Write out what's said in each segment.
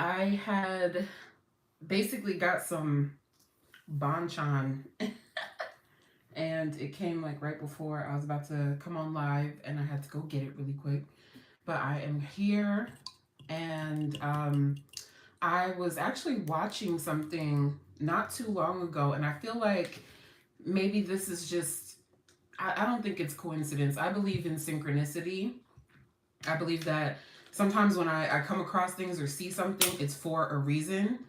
I had basically got some banchan and it came like right before I was about to come on live and I had to go get it really quick. But I am here and I was actually watching something not too long ago and I feel like maybe this is just, I don't think it's coincidence. I believe in synchronicity. I believe that sometimes when I come across things or see something, it's for a reason.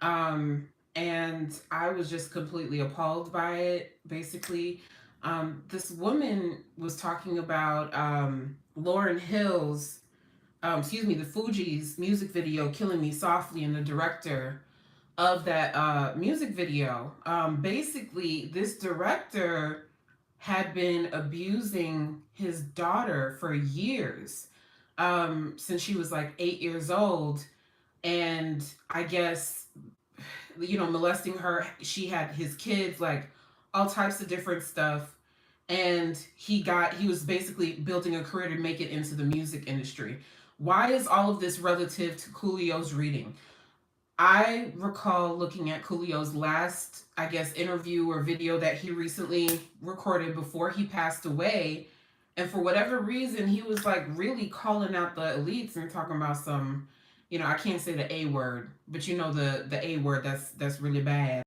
And I was just completely appalled by it. Basically, this woman was talking about Lauryn Hill's, excuse me, the Fugees music video "Killing Me Softly," and the director of that music video. Basically, this director had been abusing his daughter for years, since she was like 8 years old. And I guess, molesting her. She had his kids, like all types of different stuff. And he was basically building a career to make it into the music industry. Why is all of this relative to Coolio's reading? I recall looking at Coolio's last, I guess, interview or video that he recently recorded before he passed away. And for whatever reason, he was like really calling out the elites and talking about some, I can't say the A word, but the A word that's really bad.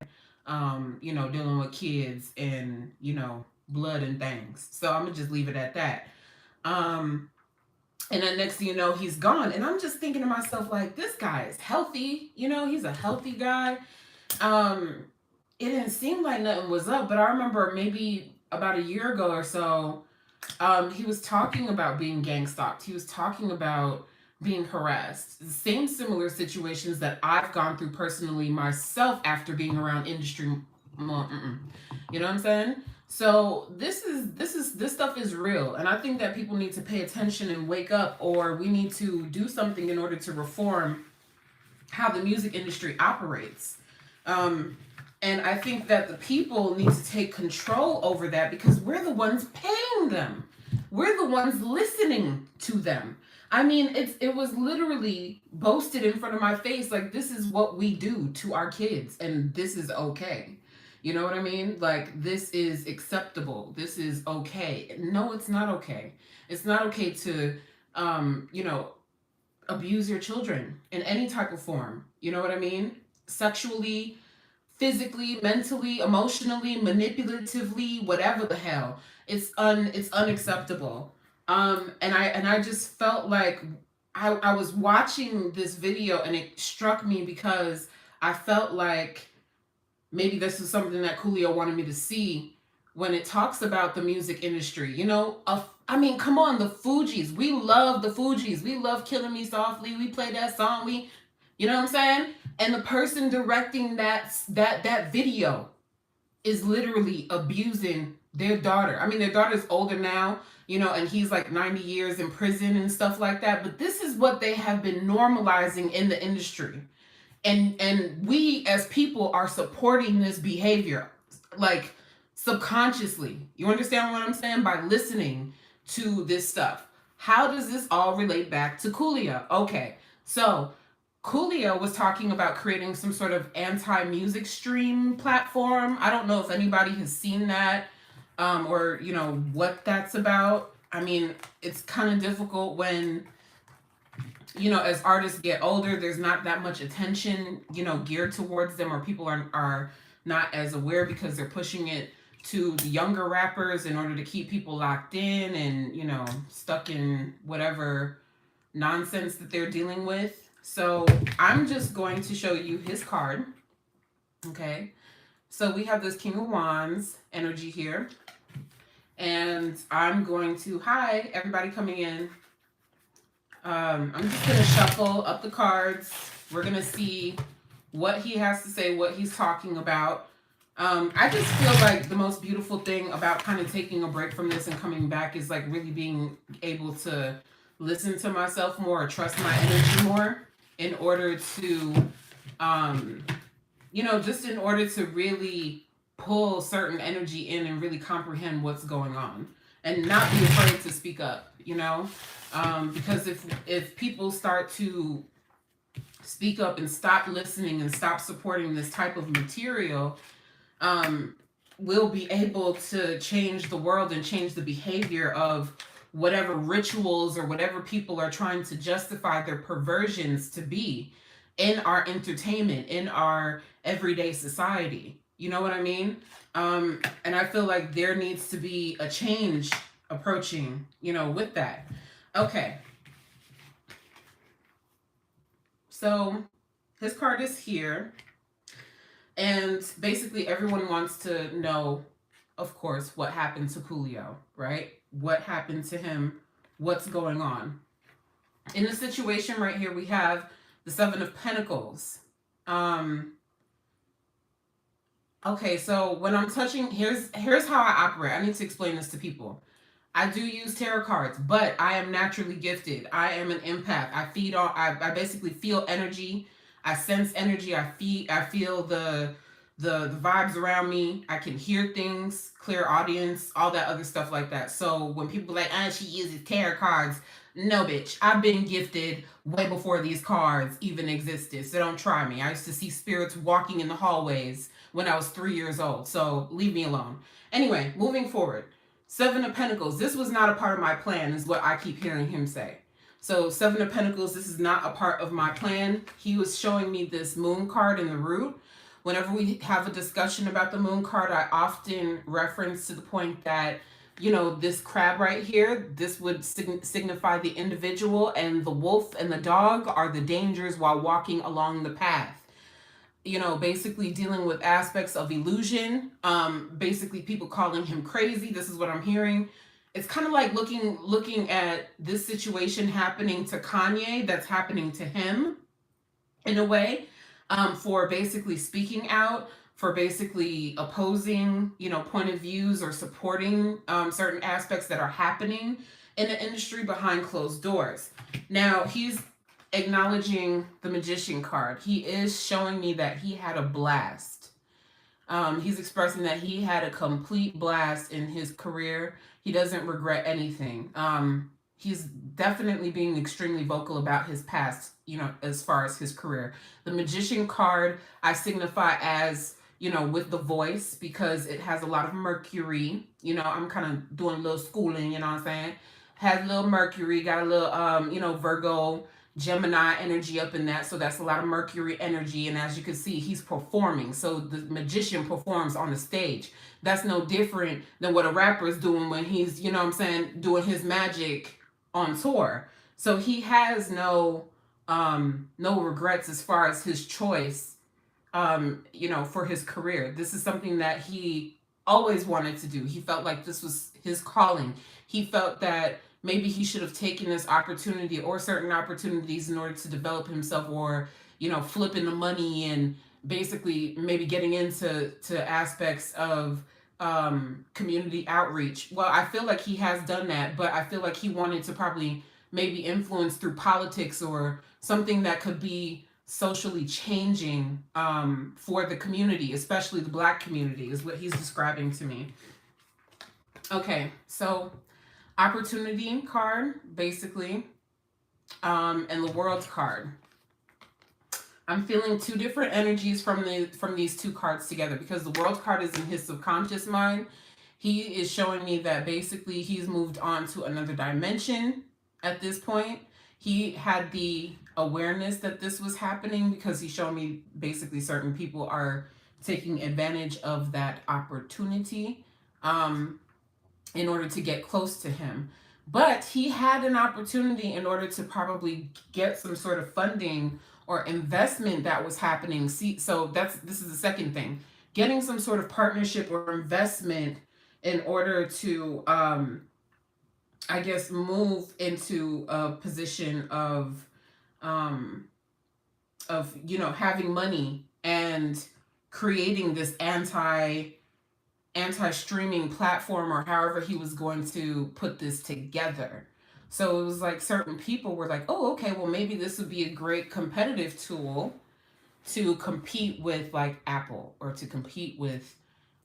Dealing with kids and, blood and things. So I'm gonna just leave it at that. Um, and then next thing you know, he's gone. And I'm just thinking to myself, like, this guy is healthy. He's a healthy guy. Um, it didn't seem like nothing was up, but I remember maybe about a year ago or so, he was talking about being gang stalked. He was talking about being harassed. The same similar situations that I've gone through personally myself after being around industry. You know what I'm saying? So this stuff is real, and I think that people need to pay attention and wake up, or we need to do something in order to reform how the music industry operates. And I think that the people need to take control over that because we're the ones paying them. We're the ones listening to them. I mean, it was literally boasted in front of my face, like, this is what we do to our kids, and this is okay. You know what I mean? Like, this is acceptable. This is okay. No, it's not okay. It's not okay to, um, you know, abuse your children in any type of form. You know what I mean? Sexually, physically, mentally, emotionally, manipulatively, whatever the hell. It's unacceptable. And I just felt like I was watching this video and it struck me because I felt like maybe this is something that Coolio wanted me to see when it talks about the music industry. I mean, come on, the Fugees. We love the Fugees. We love Killing Me Softly. We play that song. You know what I'm saying? And the person directing that video is literally abusing their daughter. I mean, their daughter's older now, and he's like 90 years in prison and stuff like that. But this is what they have been normalizing in the industry. And we as people are supporting this behavior, like, subconsciously. You understand what I'm saying? By listening to this stuff. How does this all relate back to Coolio? Okay, so Coolio was talking about creating some sort of anti-music stream platform. I don't know if anybody has seen that, or what that's about. I mean, it's kind of difficult when, as artists get older, there's not that much attention, geared towards them, or people are not as aware because they're pushing it to the younger rappers in order to keep people locked in and, stuck in whatever nonsense that they're dealing with. So I'm just going to show you his card. Okay. So we have this King of Wands energy here. And I'm going to, hi, everybody coming in. I'm just going to shuffle up the cards. We're going to see what he has to say, what he's talking about. I just feel like the most beautiful thing about kind of taking a break from this and coming back is like really being able to listen to myself more, or trust my energy more, in order to, just in order to really pull certain energy in and really comprehend what's going on and not be afraid to speak up, because if people start to speak up and stop listening and stop supporting this type of material, um, will be able to change the world and change the behavior of whatever rituals or whatever people are trying to justify their perversions to be in our entertainment, in our everyday society. You know what I mean? And I feel like there needs to be a change approaching, with that. Okay, so his card is here. And basically, everyone wants to know, of course, what happened to Coolio, right? What happened to him? What's going on? In the situation right here, we have the Seven of Pentacles. Um, okay, so when I'm touching, here's how I operate. I need to explain this to people. I do use tarot cards, but I am naturally gifted. I am an empath. I feed on. I basically feel energy. I sense energy. I feel the vibes around me. I can hear things, clear audience, all that other stuff like that. So when people are like, she uses tarot cards. No, bitch. I've been gifted way before these cards even existed. So don't try me. I used to see spirits walking in the hallways when I was 3 years old. So leave me alone. Anyway, moving forward. Seven of Pentacles. This was not a part of my plan, is what I keep hearing him say. So Seven of Pentacles, this is not a part of my plan. He was showing me this moon card in the root. Whenever we have a discussion about the moon card, I often reference to the point that, this crab right here, this would signify the individual, and the wolf and the dog are the dangers while walking along the path. Basically dealing with aspects of illusion, basically people calling him crazy. This is what I'm hearing. It's kind of like looking at this situation happening to Kanye, that's happening to him in a way, for basically speaking out, for basically opposing, point of views or supporting certain aspects that are happening in the industry behind closed doors. Now, he's acknowledging the Magician card. He is showing me that he had a blast. He's expressing that he had a complete blast in his career. He doesn't regret anything. He's definitely being extremely vocal about his past, as far as his career. The Magician card I signify as, with the voice, because it has a lot of Mercury. I'm kind of doing a little schooling, you know what I'm saying? Has a little Mercury, got a little, Virgo, Gemini energy up in that. So that's a lot of Mercury energy. And as you can see, he's performing. So the magician performs on the stage. That's no different than what a rapper is doing when he's, doing his magic on tour. So he has no regrets as far as his choice, for his career. This is something that he always wanted to do. He felt like this was his calling. He felt that maybe he should have taken this opportunity or certain opportunities in order to develop himself, or, flipping the money and basically maybe getting into aspects of community outreach. Well, I feel like he has done that, but I feel like he wanted to probably maybe influence through politics or something that could be socially changing, for the community, especially the Black community, is what he's describing to me. Okay, so opportunity card, basically, and the world card. I'm feeling two different energies from these two cards together, because the world card is in his subconscious mind. He is showing me that basically he's moved on to another dimension at this point. He had the awareness that this was happening, because he showed me basically certain people are taking advantage of that opportunity, in order to get close to him. But he had an opportunity in order to probably get some sort of funding or investment that was happening. See, so this is the second thing. Getting some sort of partnership or investment in order to, I guess, move into a position of having money and creating this anti-streaming platform, or however he was going to put this together. So it was like certain people were like, oh, okay, well, maybe this would be a great competitive tool to compete with like Apple, or to compete with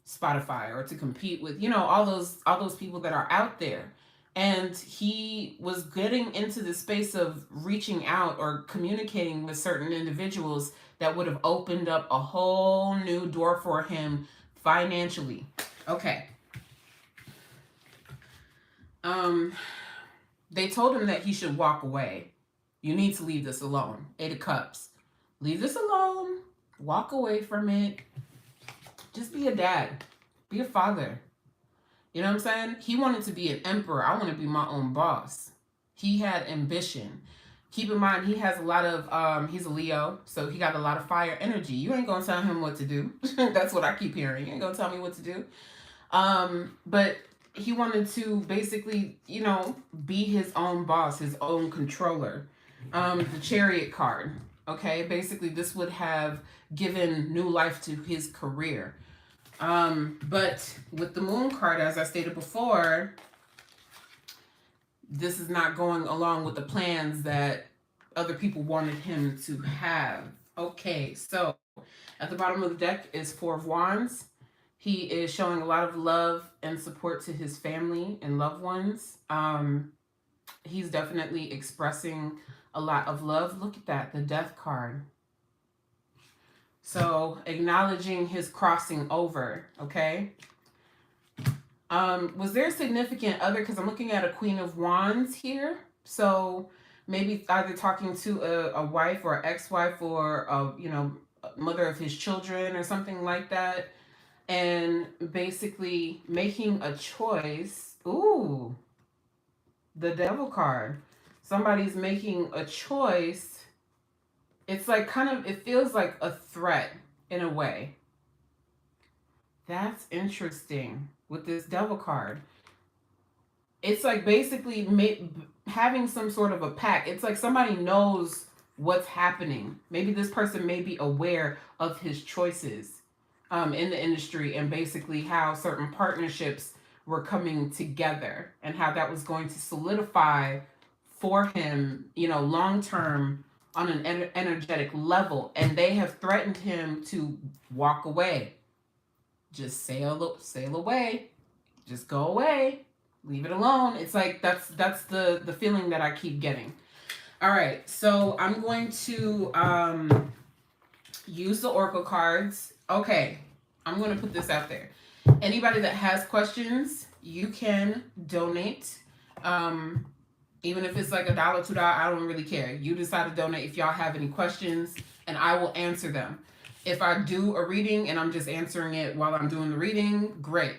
Spotify, or to compete with, all those people that are out there. And he was getting into the space of reaching out or communicating with certain individuals that would have opened up a whole new door for him financially. Okay. Um, they told him that he should walk away. You need to leave this alone. Eight of Cups. Leave this alone. Walk away from it. Just be a dad. Be a father. You know what I'm saying? He wanted to be an emperor. I want to be my own boss. He had ambition. Keep in mind, he has a lot of, he's a Leo, so he got a lot of fire energy. You ain't going to tell him what to do. That's what I keep hearing. You ain't going to tell me what to do. But he wanted to basically, you know, be his own boss, his own controller. The Chariot card, okay? Basically, this would have given new life to his career. But with the Moon card, as I stated before, this is not going along with the plans that other people wanted him to have. Okay, so at the bottom of the deck is Four of Wands. He is showing a lot of love and support to his family and loved ones. He's definitely expressing a lot of love. Look at that, the Death card. So acknowledging his crossing over, okay? Was there a significant other? Because I'm looking at a Queen of Wands here. So maybe either talking to a wife or ex-wife or a, you know, mother of his children or something like that. And basically making a choice. Ooh, the Devil card. Somebody's making a choice. It's like kind of, it feels like a threat in a way. That's interesting with this Devil card. It's like basically having some sort of a pact. It's like somebody knows what's happening. Maybe this person may be aware of his choices in the industry and basically how certain partnerships were coming together and how that was going to solidify for him, you know, long term on an energetic level. And they have threatened him to walk away. Just sail away. Just go away. Leave it alone. It's like that's the feeling that I keep getting. All right, so I'm going to use the Oracle cards. Okay, I'm going to put this out there. Anybody that has questions, you can donate. Even if it's like $1, $2, I don't really care. You decide to donate if y'all have any questions, and I will answer them. If I do a reading and I'm just answering it while I'm doing the reading, great.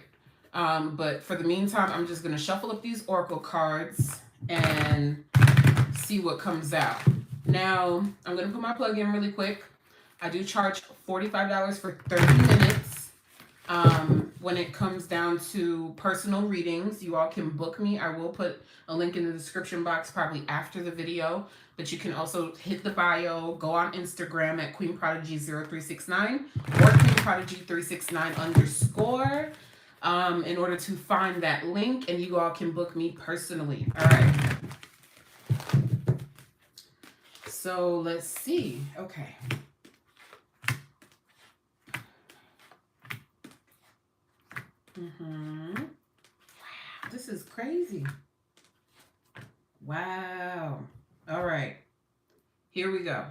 But for the meantime, I'm just going to shuffle up these Oracle cards and see what comes out. Now, I'm going to put my plug in really quick. I do charge $45 for 30 minutes. When it comes down to personal readings, you all can book me. I will put a link in the description box probably after the video. But you can also hit the bio, go on Instagram at Queen Prodigy 0369 or Queen Prodigy 369 _ in order to find that link, and you all can book me personally. All right. So let's see. Okay. Wow, this is crazy. Wow. All right. Here we go.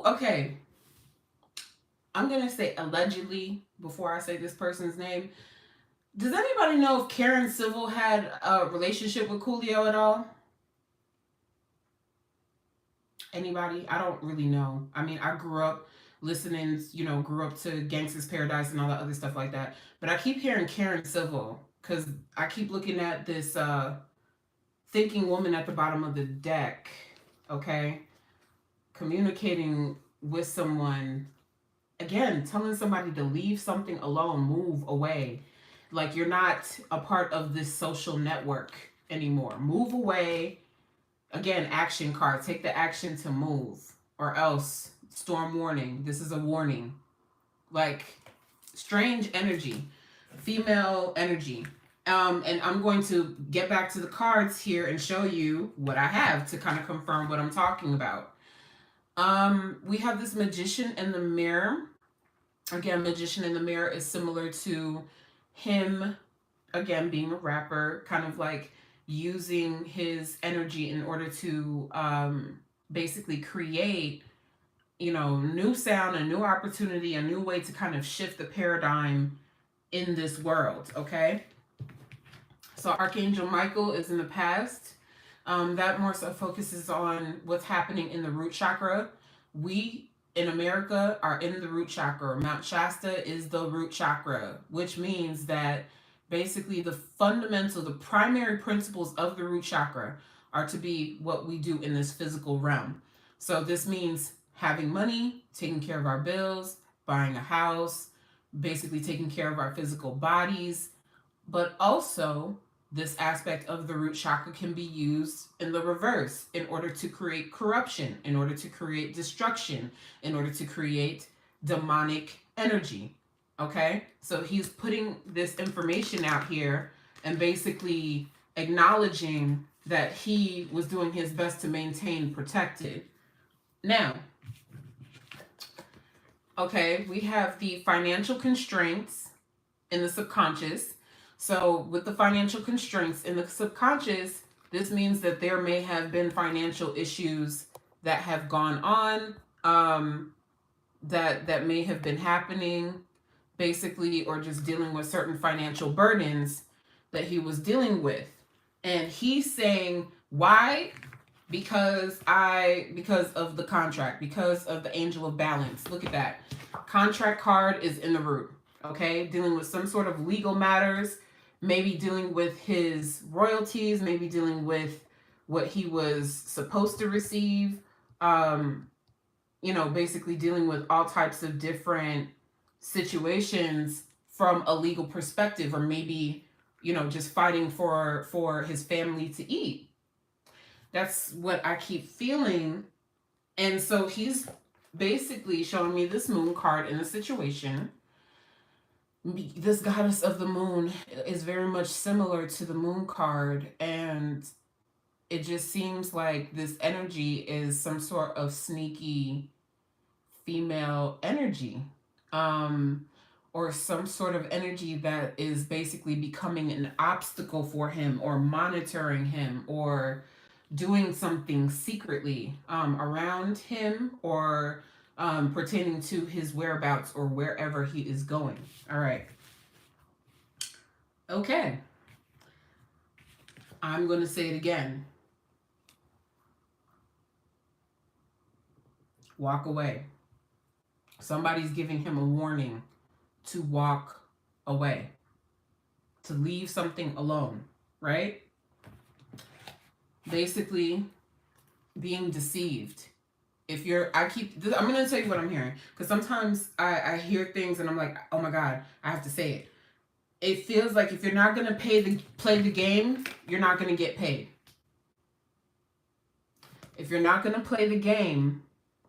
Okay. I'm going to say allegedly before I say this person's name. Does anybody know if Karen Civil had a relationship with Coolio at all? Anybody? I don't really know. I mean, I grew up listening, grew up to Gangsta's Paradise and all that other stuff like that. But I keep hearing Karen Civil because I keep looking at this thinking woman at the bottom of the deck, okay? Communicating with someone, again, telling somebody to leave something alone, move away. Like you're not a part of this social network anymore. Move away. Again, action card. Take the action to move, or else storm warning. This is a warning. Like strange energy, female energy. And I'm going to get back to the cards here and show you what I have to kind of confirm what I'm talking about. We have this Magician in the Mirror. Again, Magician in the Mirror is similar to him, again, being a rapper, kind of like using his energy in order to basically create, you know, new sound, a new opportunity, a new way to kind of shift the paradigm in this world, okay? So Archangel Michael is in the past. That more so focuses on what's happening in the root chakra. We in America are in the root chakra. Mount Shasta is the root chakra, which means that basically the fundamental, the primary principles of the root chakra are to be what we do in this physical realm. So this means having money, taking care of our bills, buying a house, basically taking care of our physical bodies, but also this aspect of the root chakra can be used in the reverse in order to create corruption, in order to create destruction, in order to create demonic energy. Okay? So he's putting this information out here and basically acknowledging that he was doing his best to maintain protected. Now, okay, we have the financial constraints in the subconscious. So with the financial constraints in the subconscious, this means that there may have been financial issues that have gone on, that may have been happening, basically, or just dealing with certain financial burdens that he was dealing with. And he's saying, why? Because of the contract, because of the angel of balance. Look at that. Contract card is in the root. Okay, dealing with some sort of legal matters, maybe dealing with his royalties, maybe dealing with what he was supposed to receive, you know, basically dealing with all types of different situations from a legal perspective, or maybe, you know, just fighting for his family to eat. That's what I keep feeling. And so he's basically showing me this moon card in a situation. This goddess of the moon is very much similar to the moon card, and it just seems like this energy is some sort of sneaky female energy, or some sort of energy that is basically becoming an obstacle for him, or monitoring him, or doing something secretly around him, or pertaining to his whereabouts or wherever he is going. All right. Okay. I'm going to say it again. Walk away. Somebody's giving him a warning to walk away, to leave something alone, right? Basically, being deceived. I'm going to tell you what I'm hearing, because sometimes I hear things and I'm like, oh my God, I have to say it. It feels like if you're not going to play the game, you're not going to get paid. If you're not going to play the game,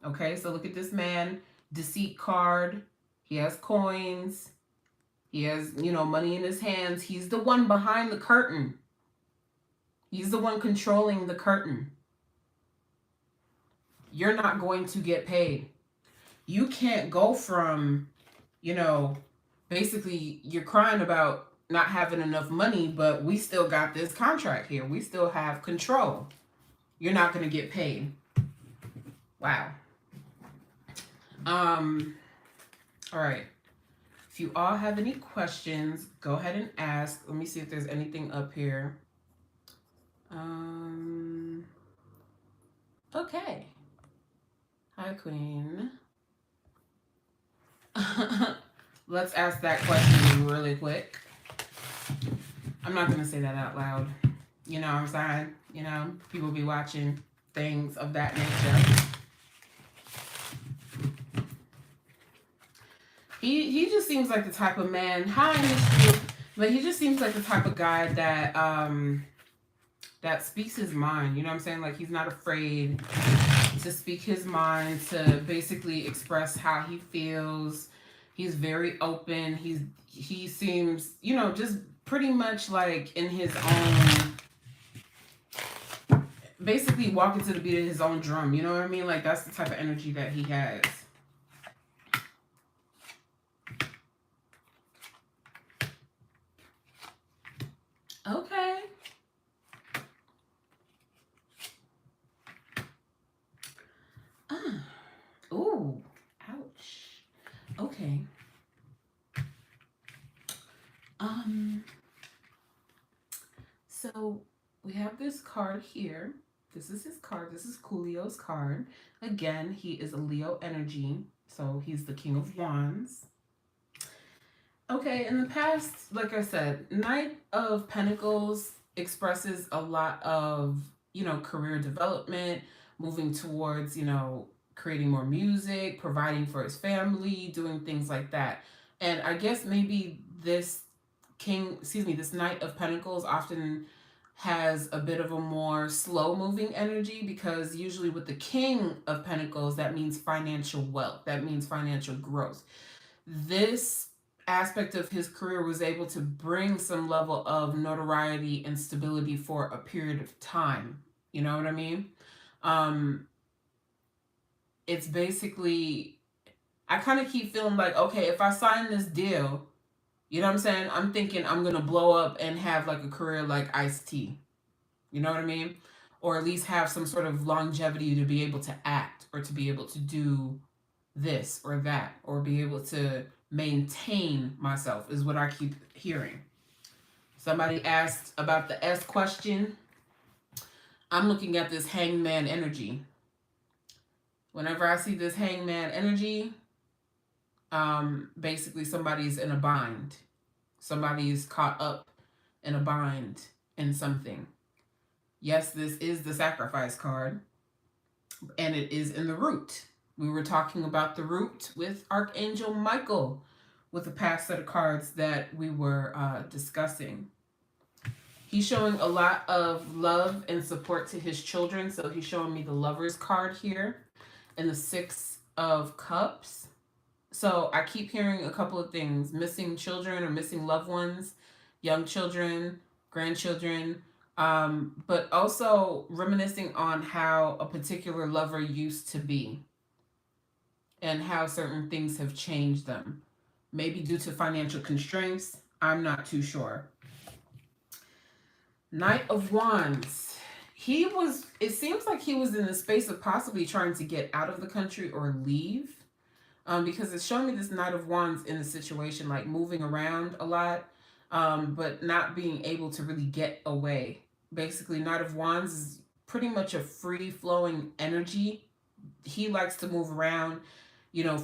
okay, so look at this man, deceit card. He has coins. He has, you know, money in his hands. He's the one behind the curtain. He's the one controlling the curtain. You're not going to get paid. You can't go from, you know, basically you're crying about not having enough money, but we still got this contract here. We still have control. You're not going to get paid. Wow. All right. If you all have any questions, go ahead and ask. Let me see if there's anything up here. Okay. Hi, Queen. Let's ask that question really quick. I'm not going to say that out loud. You know what I'm saying? You know, people be watching, things of that nature. He just seems like the type of man, but he just seems like the type of guy that that speaks his mind. You know what I'm saying? Like, he's not afraid to speak his mind, to basically express how he feels. He's very open. He seems, you know, just pretty much like in his own, basically walking to the beat of his own drum. You know what I mean? Like, that's the type of energy that he has. Ah. Ooh. Ouch. Okay. Um. So we have this card here. This is his card. This is Coolio's card. Again, he is a Leo energy, so he's the King of Wands. Okay, in the past, like I said, Knight of Pentacles expresses a lot of, career development, moving towards, creating more music, providing for his family, doing things like that. And I guess maybe this Knight of Pentacles often has a bit of a more slow moving energy, because usually with the King of Pentacles, that means financial wealth, that means financial growth. This aspect of his career was able to bring some level of notoriety and stability for a period of time. You know what I mean? Um, it's basically, I kind of keep feeling like, okay, if I sign this deal, you know what I'm saying? I'm thinking I'm going to blow up and have like a career like Ice-T. You know what I mean? Or at least have some sort of longevity to be able to act, or to be able to do this or that, or be able to maintain myself, is what I keep hearing. Somebody asked about the S question. I'm looking at this hangman energy. Whenever I see this hangman energy, basically somebody's in a bind. Somebody's caught up in a bind in something. Yes, this is the sacrifice card, and it is in the root. We were talking about the root with Archangel Michael with the past set of cards that we were discussing. He's showing a lot of love and support to his children. So he's showing me the Lover's card here and the Six of Cups. So I keep hearing a couple of things: missing children or missing loved ones, young children, grandchildren, but also reminiscing on how a particular lover used to be and how certain things have changed them. Maybe due to financial constraints. I'm not too sure. Knight of Wands. It seems like he was in the space of possibly trying to get out of the country or leave. Because it's showing me this Knight of Wands in a situation like moving around a lot, but not being able to really get away. Basically, Knight of Wands is pretty much a free flowing energy. He likes to move around,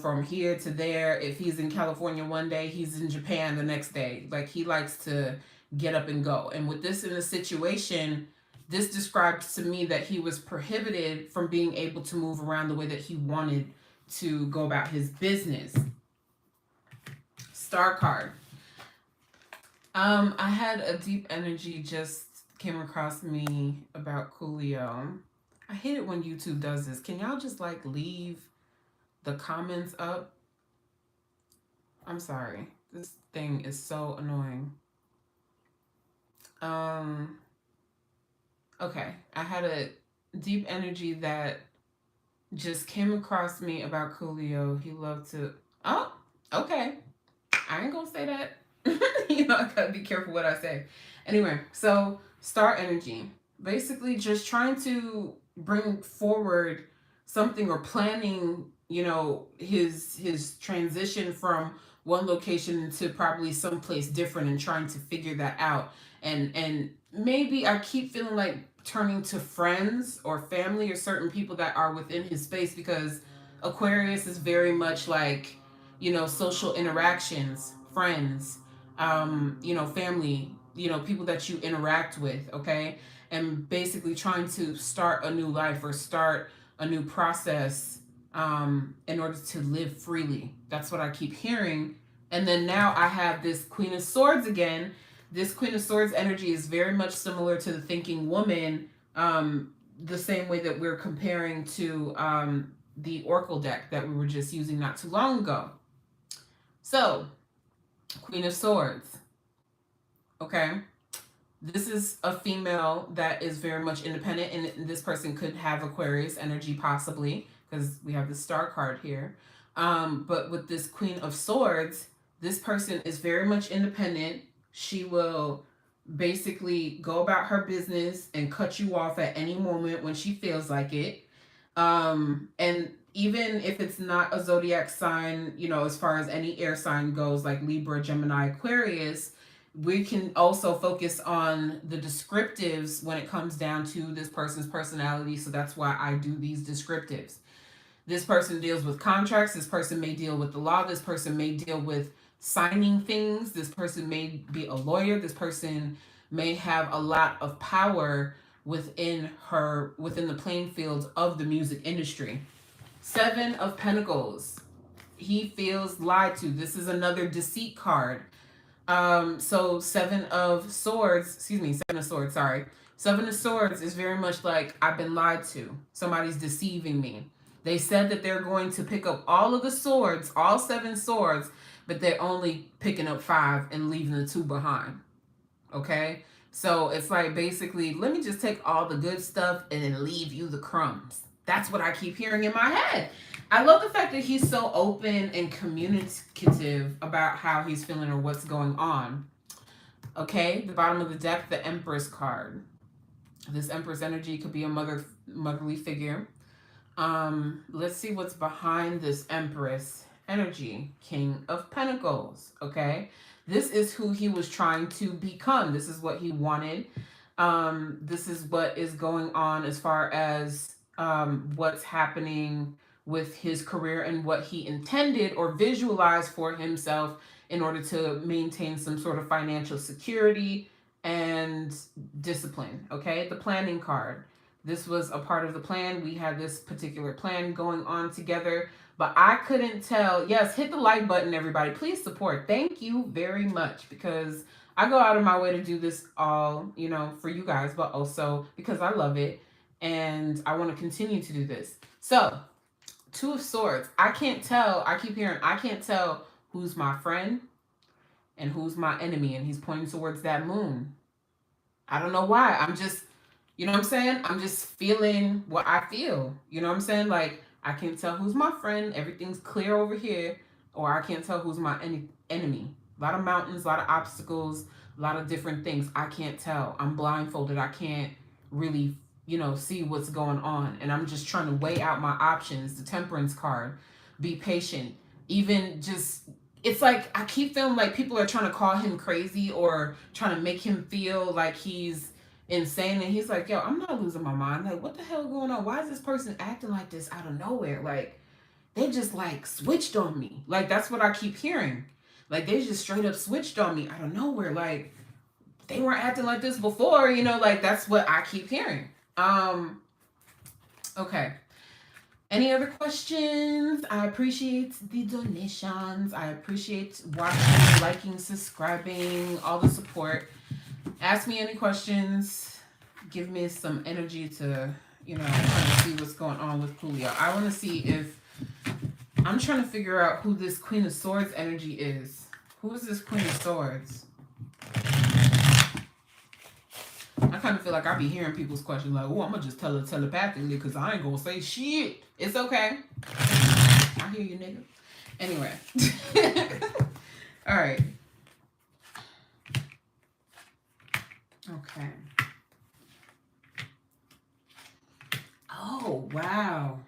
from here to there. If he's in California one day, he's in Japan the next day. Like, he likes to get up and go. And with this in a situation, this describes to me that he was prohibited from being able to move around the way that he wanted to go about his business. Star card. I had a deep energy just came across me about Coolio. I hate it when YouTube does this. Can y'all just like leave the comments up? I'm sorry. This thing is so annoying. Okay. I had a deep energy that just came across me about Coolio. He loved to. Oh, okay. I ain't gonna say that. I gotta be careful what I say. Anyway, so star energy. Basically, just trying to bring forward something, or planning, his transition from one location to probably someplace different, and trying to figure that out. And maybe I keep feeling like turning to friends or family or certain people that are within his space, because Aquarius is very much like, social interactions, friends, family, people that you interact with, okay? And basically trying to start a new life or start a new process, in order to live freely. That's what I keep hearing. And then now I have this Queen of Swords again. This Queen of Swords energy is very much similar to the Thinking Woman, the same way that we're comparing to the Oracle deck that we were just using not too long ago. So, Queen of Swords. Okay. This is a female that is very much independent, and this person could have Aquarius energy possibly, because we have the star card here. But with this Queen of Swords, this person is very much independent. She will basically go about her business and cut you off at any moment when she feels like it. And even if it's not a zodiac sign, you know, as far as any air sign goes, like Libra, Gemini, Aquarius, we can also focus on the descriptives when it comes down to this person's personality. So that's why I do these descriptives. This person deals with contracts. This person may deal with the law. This person may deal with signing things. This person may be a lawyer. This person may have a lot of power within the playing field of the music industry. Seven of Pentacles. He feels lied to. This is another deceit card. So Seven of Swords, excuse me, Seven of Swords, sorry. Seven of Swords is very much like, I've been lied to. Somebody's deceiving me. They said that they're going to pick up all of the swords, all seven swords, but they're only picking up five and leaving the two behind. Okay? So it's like, basically, let me just take all the good stuff and then leave you the crumbs. That's what I keep hearing in my head. I love the fact that he's so open and communicative about how he's feeling or what's going on. Okay, the bottom of the deck, the Empress card. This Empress energy could be a motherly figure. Let's see what's behind this Empress energy. King of Pentacles. Okay, this is who he was trying to become. This is what he wanted. This is what is going on as far as what's happening with his career and what he intended or visualized for himself in order to maintain some sort of financial security and discipline. Okay, the planning card. This was a part of the plan. We had this particular plan going on together, but I couldn't tell. Yes, hit the like button, everybody. Please support. Thank you very much, because I go out of my way to do this all, you know, for you guys, but also because I love it and I want to continue to do this. So, Two of Swords. I can't tell. I keep hearing, I can't tell who's my friend and who's my enemy. And he's pointing towards that moon. I don't know why. I'm just, you know what I'm saying? I'm just feeling what I feel. You know what I'm saying? Like, I can't tell who's my friend. Everything's clear over here. Or I can't tell who's my enemy. A lot of mountains, a lot of obstacles, a lot of different things. I can't tell. I'm blindfolded. I can't really, you know, see what's going on. And I'm just trying to weigh out my options. The Temperance card. Be patient. Even just, it's like I keep feeling like people are trying to call him crazy or trying to make him feel like he's insane. And he's like, yo, I'm not losing my mind. Like, what the hell going on? Why is this person acting like this out of nowhere? Like, they just like switched on me. Like, that's what I keep hearing. Like, they just straight up switched on me out of nowhere. Like, they weren't acting like this before, you know, like that's what I keep hearing. Okay. Any other questions? I appreciate the donations. I appreciate watching, liking, subscribing, all the support. Ask me any questions. Give me some energy to, you know, try to see what's going on with Coolio. I want to see if, I'm trying to figure out who this Queen of Swords energy is. Who is this Queen of Swords? I kind of feel like I be hearing people's questions like, oh, I'm going to just tell her telepathically because I ain't going to say shit. It's okay. I hear you, nigga. Anyway. All right. Okay. Oh, wow.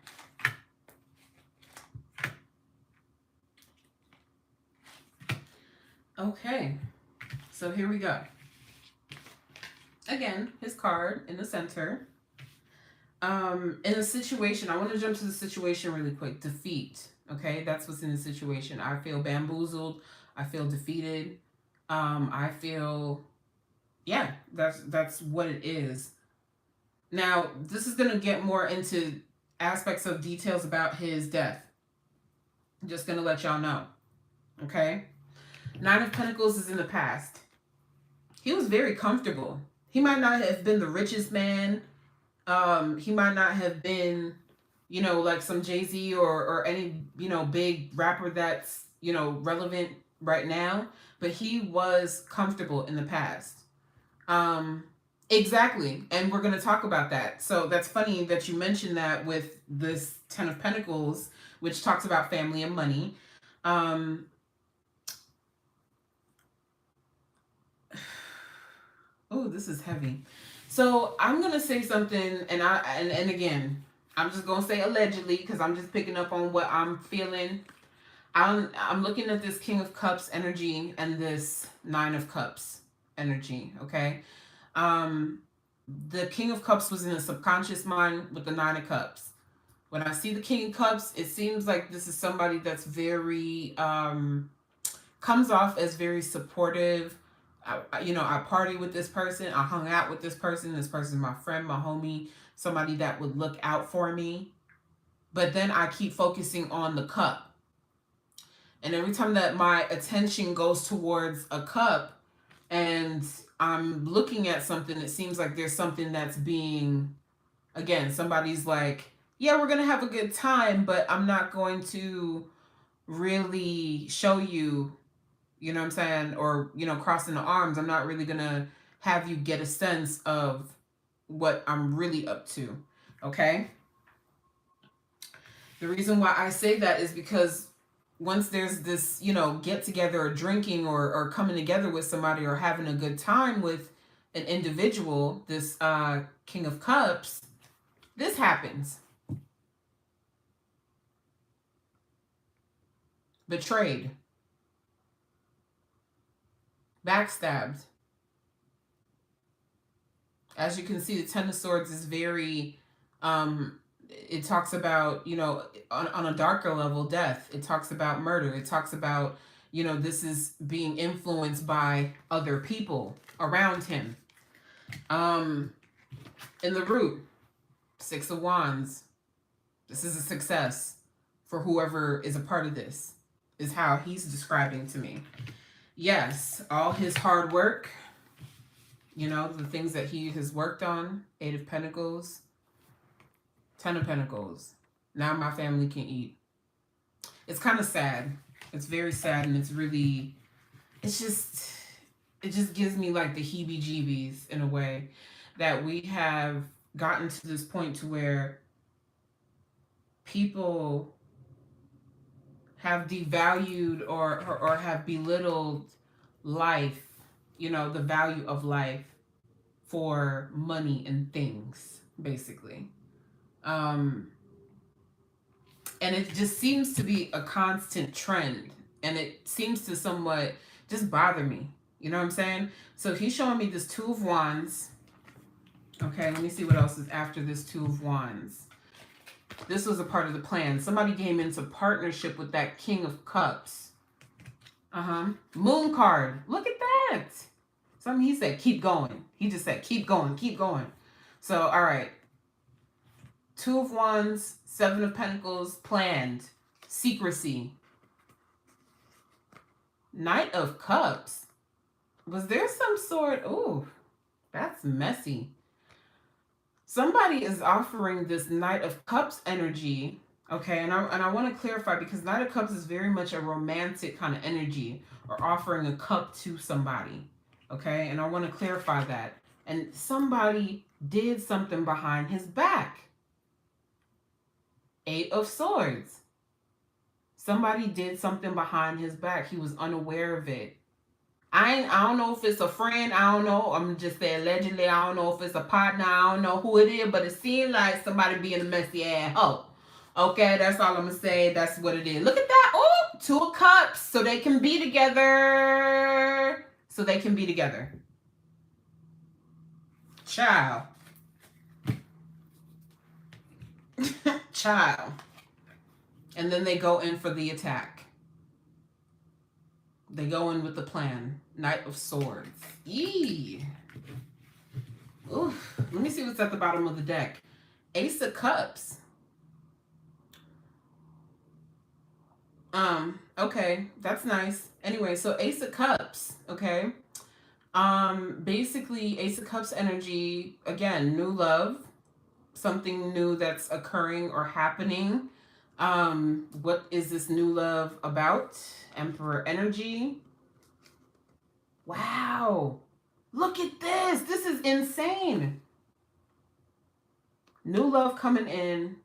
Okay. So here we go. Again, his card in the center. In the situation, I want to jump to the situation really quick. Defeat. Okay, that's what's in the situation. I feel bamboozled. I feel defeated. I feel, yeah, that's what it is. Now, this is gonna get more into aspects of details about his death. I'm just gonna let y'all know. Okay, Nine of Pentacles is in the past. He was very comfortable. He might not have been the richest man. He might not have been, you know, like some Jay-Z or any, you know, big rapper that's, you know, relevant right now. But he was comfortable in the past. Exactly. And we're going to talk about that. So that's funny that you mentioned that with this Ten of Pentacles, which talks about family and money. Oh, this is heavy. So I'm gonna say something, and again, I'm just gonna say allegedly because I'm just picking up on what I'm feeling. I'm looking at this King of Cups energy and this Nine of Cups energy. Okay, um, the King of Cups was in the subconscious mind with the Nine of Cups. When I see the King of Cups, it seems like this is somebody that's very comes off as very supportive. I party with this person. I hung out with this person. This person's my friend, my homie, somebody that would look out for me. But then I keep focusing on the cup. And every time that my attention goes towards a cup and I'm looking at something, it seems like there's something that's being, again, somebody's like, yeah, we're going to have a good time, but I'm not going to really show you, you know what I'm saying? Or, crossing the arms. I'm not really going to have you get a sense of what I'm really up to. Okay? The reason why I say that is because once there's this, get together or drinking or coming together with somebody or having a good time with an individual, this King of Cups, this happens. Betrayed. Backstabbed. As you can see, the Ten of Swords is very, it talks about, on a darker level, death. It talks about murder. It talks about, this is being influenced by other people around him. In the root, Six of Wands. This is a success for whoever is a part of this, is how he's describing to me. Yes, all his hard work, the things that he has worked on. Eight of Pentacles, Ten of Pentacles. Now my family can eat. It's kind of sad. It's very sad, and it just gives me like the heebie-jeebies in a way that we have gotten to this point to where people have devalued or have belittled life, the value of life for money and things, basically. And it just seems to be a constant trend, and it seems to somewhat just bother me. You know what I'm saying? So he's showing me this Two of Wands. Okay, let me see what else is after this Two of Wands. This was a part of the plan. Somebody came into partnership with that King of Cups. Moon card. Look at that. Something he said, keep going. He just said, keep going, keep going. So, all right. Two of Wands, Seven of Pentacles, planned. Secrecy. Knight of Cups. Was there some sort... Ooh, that's messy. Somebody is offering this Knight of Cups energy, okay? And I want to clarify, because Knight of Cups is very much a romantic kind of energy, or offering a cup to somebody, okay? And I want to clarify that. And somebody did something behind his back. Eight of Swords. Somebody did something behind his back. He was unaware of it. I don't know if it's a friend. I don't know. I'm just saying allegedly. I don't know if it's a partner. I don't know who it is. But it seems like somebody being a messy ass hoe. Okay, that's all I'm going to say. That's what it is. Look at that. Oh, Two of Cups. So they can be together. So they can be together. Child. Child. And then they go in for the attack. They go in with the plan. Knight of Swords. Yee. Oof. Let me see what's at the bottom of the deck. Ace of Cups. Okay, that's nice. Anyway, so Ace of Cups, okay? Basically, Ace of Cups energy, again, new love, something new that's occurring or happening. What is this new love about? Emperor energy. Wow. Look at this. This is insane. New love coming in.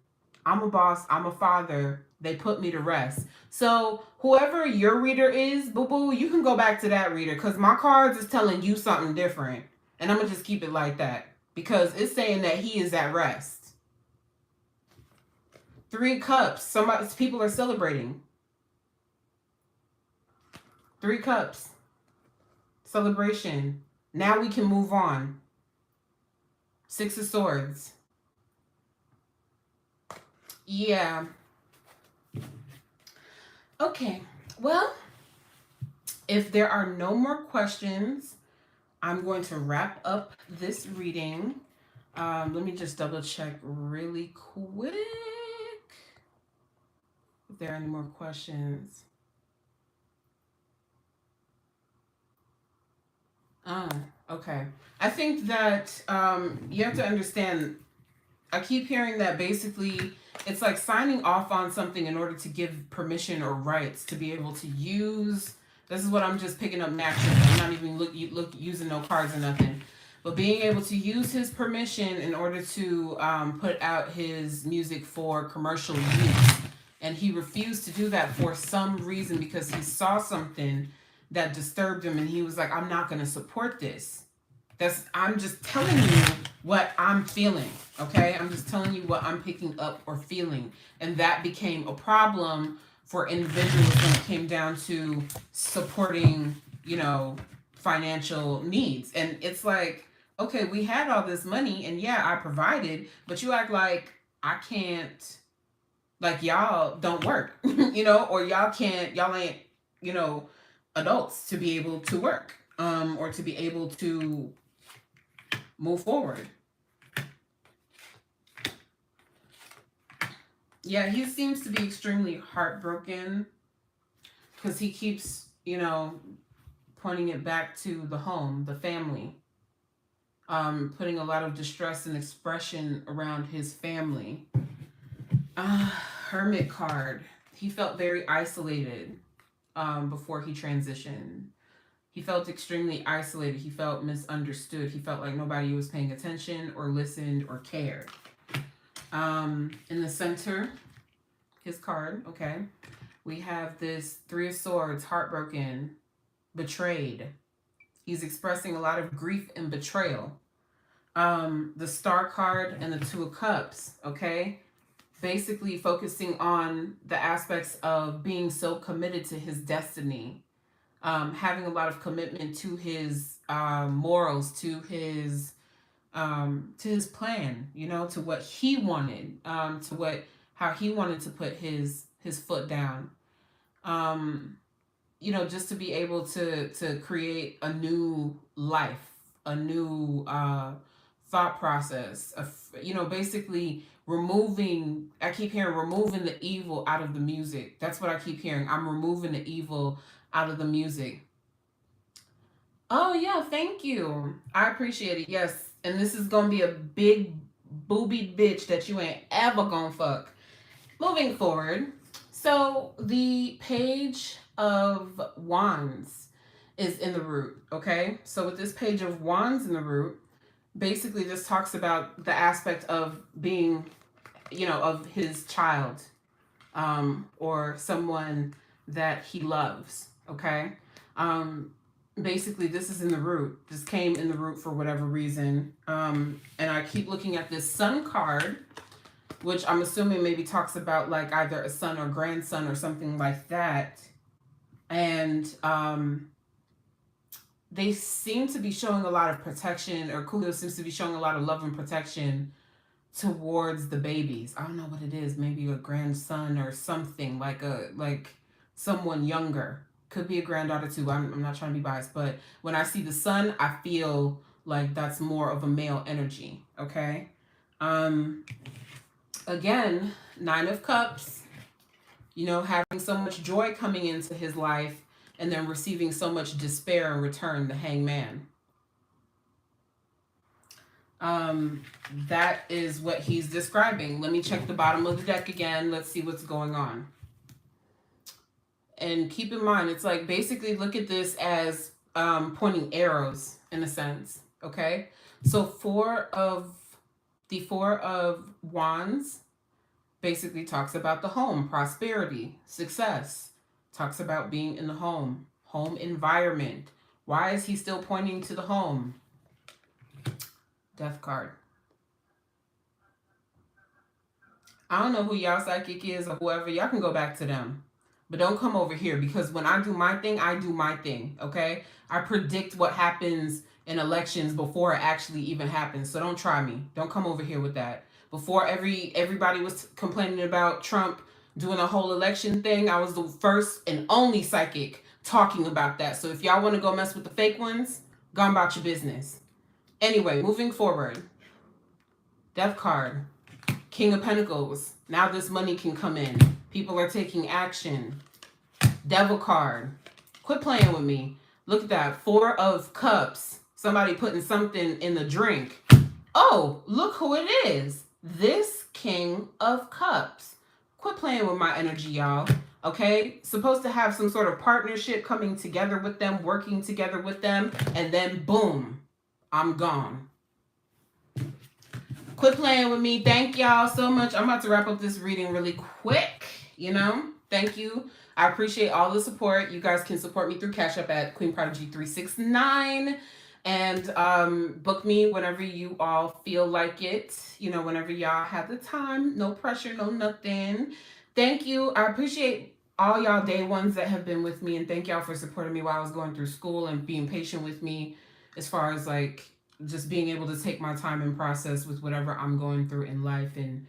I'm a boss. I'm a father. They put me to rest. So whoever your reader is, boo-boo, you can go back to that reader, because my cards is telling you something different. And I'm going to just keep it like that, because it's saying that he is at rest. Three cups. People are celebrating. Three cups. Celebration. Now we can move on. Six of Swords. Yeah. Okay. Well, if there are no more questions, I'm going to wrap up this reading. Let me just double check really quick if there are any more questions. Okay. I think that you have to understand, I keep hearing that basically it's like signing off on something in order to give permission or rights to be able to use. This is what I'm just picking up naturally. I'm not even using no cards or nothing. But being able to use his permission in order to put out his music for commercial use. And he refused to do that for some reason because he saw something that disturbed him and he was like, I'm not going to support this. I'm just telling you what I'm feeling, okay? I'm just telling you what I'm picking up or feeling. And that became a problem for individuals when it came down to supporting, financial needs. And it's like, okay, we had all this money and yeah, I provided, but you act like I can't, like y'all don't work, or y'all ain't, adults to be able to work, or to be able to move forward. Yeah, he seems to be extremely heartbroken because he keeps, pointing it back to the home, the family, putting a lot of distress and expression around his family. Hermit card. He felt very isolated before he transitioned. He felt extremely isolated. He felt misunderstood. He felt like nobody was paying attention or listened or cared. In the center, his card, okay, we have this Three of Swords, heartbroken, betrayed. He's expressing a lot of grief and betrayal. The Star card and the Two of Cups, okay, basically focusing on the aspects of being so committed to his destiny, having a lot of commitment to his morals, to his plan, to what he wanted, how he wanted to put his foot down, just to be able to create a new life, a new thought process, basically removing, I keep hearing removing the evil out of the music. That's what I keep hearing. I'm removing the evil out of the music. Oh yeah, thank you. I appreciate it. Yes. And this is gonna be a big booby bitch that you ain't ever gonna fuck. Moving forward. So the Page of Wands is in the root. Okay. So with this Page of Wands in the root, basically this talks about the aspect of being, of his child, or someone that he loves. Okay. Basically this is in the root. This came in the root for whatever reason. And I keep looking at this Sun card, which I'm assuming maybe talks about like either a son or grandson or something like that. And they seem to be showing a lot of protection, or Coolio seems to be showing a lot of love and protection towards the babies. I don't know what it is. Maybe a grandson or something, like someone younger. Could be a granddaughter too. I'm not trying to be biased, but when I see the sun, I feel like that's more of a male energy. Okay. Again, Nine of Cups, having so much joy coming into his life and then receiving so much despair in return, the Hangman. That is what he's describing. Let me check the bottom of the deck again. Let's see what's going on. And keep in mind, it's like basically look at this as pointing arrows in a sense. Okay. So the Four of Wands basically talks about the home, prosperity, success, talks about being in the home environment. Why is he still pointing to the home? Death card. I don't know who y'all psychic is or whoever. Y'all can go back to them. But don't come over here because when I do my thing, I do my thing. Okay? I predict what happens in elections before it actually even happens. So don't try me. Don't come over here with that. Before everybody was complaining about Trump doing a whole election thing, I was the first and only psychic talking about that. So if y'all want to go mess with the fake ones, go on about your business. Anyway, moving forward. Death card. King of Pentacles. Now this money can come in. People are taking action. Devil card. Quit playing with me. Look at that. 4 of Cups. Somebody putting something in the drink. Oh, look who it is. This King of Cups. Quit playing with my energy, y'all. Okay? Supposed to have some sort of partnership coming together with them, working together with them, and then boom, I'm gone. Quit playing with me. Thank y'all so much. I'm about to wrap up this reading really quick. Thank you. I appreciate all the support. You guys can support me through Cashapp at Queen Prodigy 369 and book me whenever you all feel like it. Whenever y'all have the time. No pressure, no nothing. Thank you. I appreciate all y'all day ones that have been with me, and thank y'all for supporting me while I was going through school and being patient with me as far as just being able to take my time and process with whatever I'm going through in life and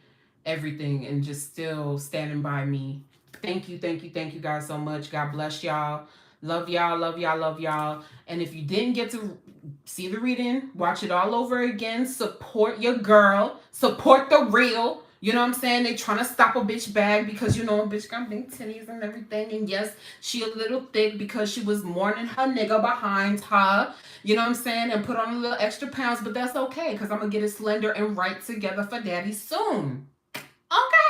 everything, and just still standing by me. Thank you guys so much. God bless y'all. Love y'all, love y'all, love y'all. And if you didn't get to see the reading, watch it all over again. Support your girl. Support the real. You know what I'm saying? They trying to stop a bitch bag because, a bitch got big titties and everything. And yes, she a little thick because she was mourning her nigga behind her. You know what I'm saying? And put on a little extra pounds. But that's okay because I'm going to get it slender and right together for daddy soon. Okay.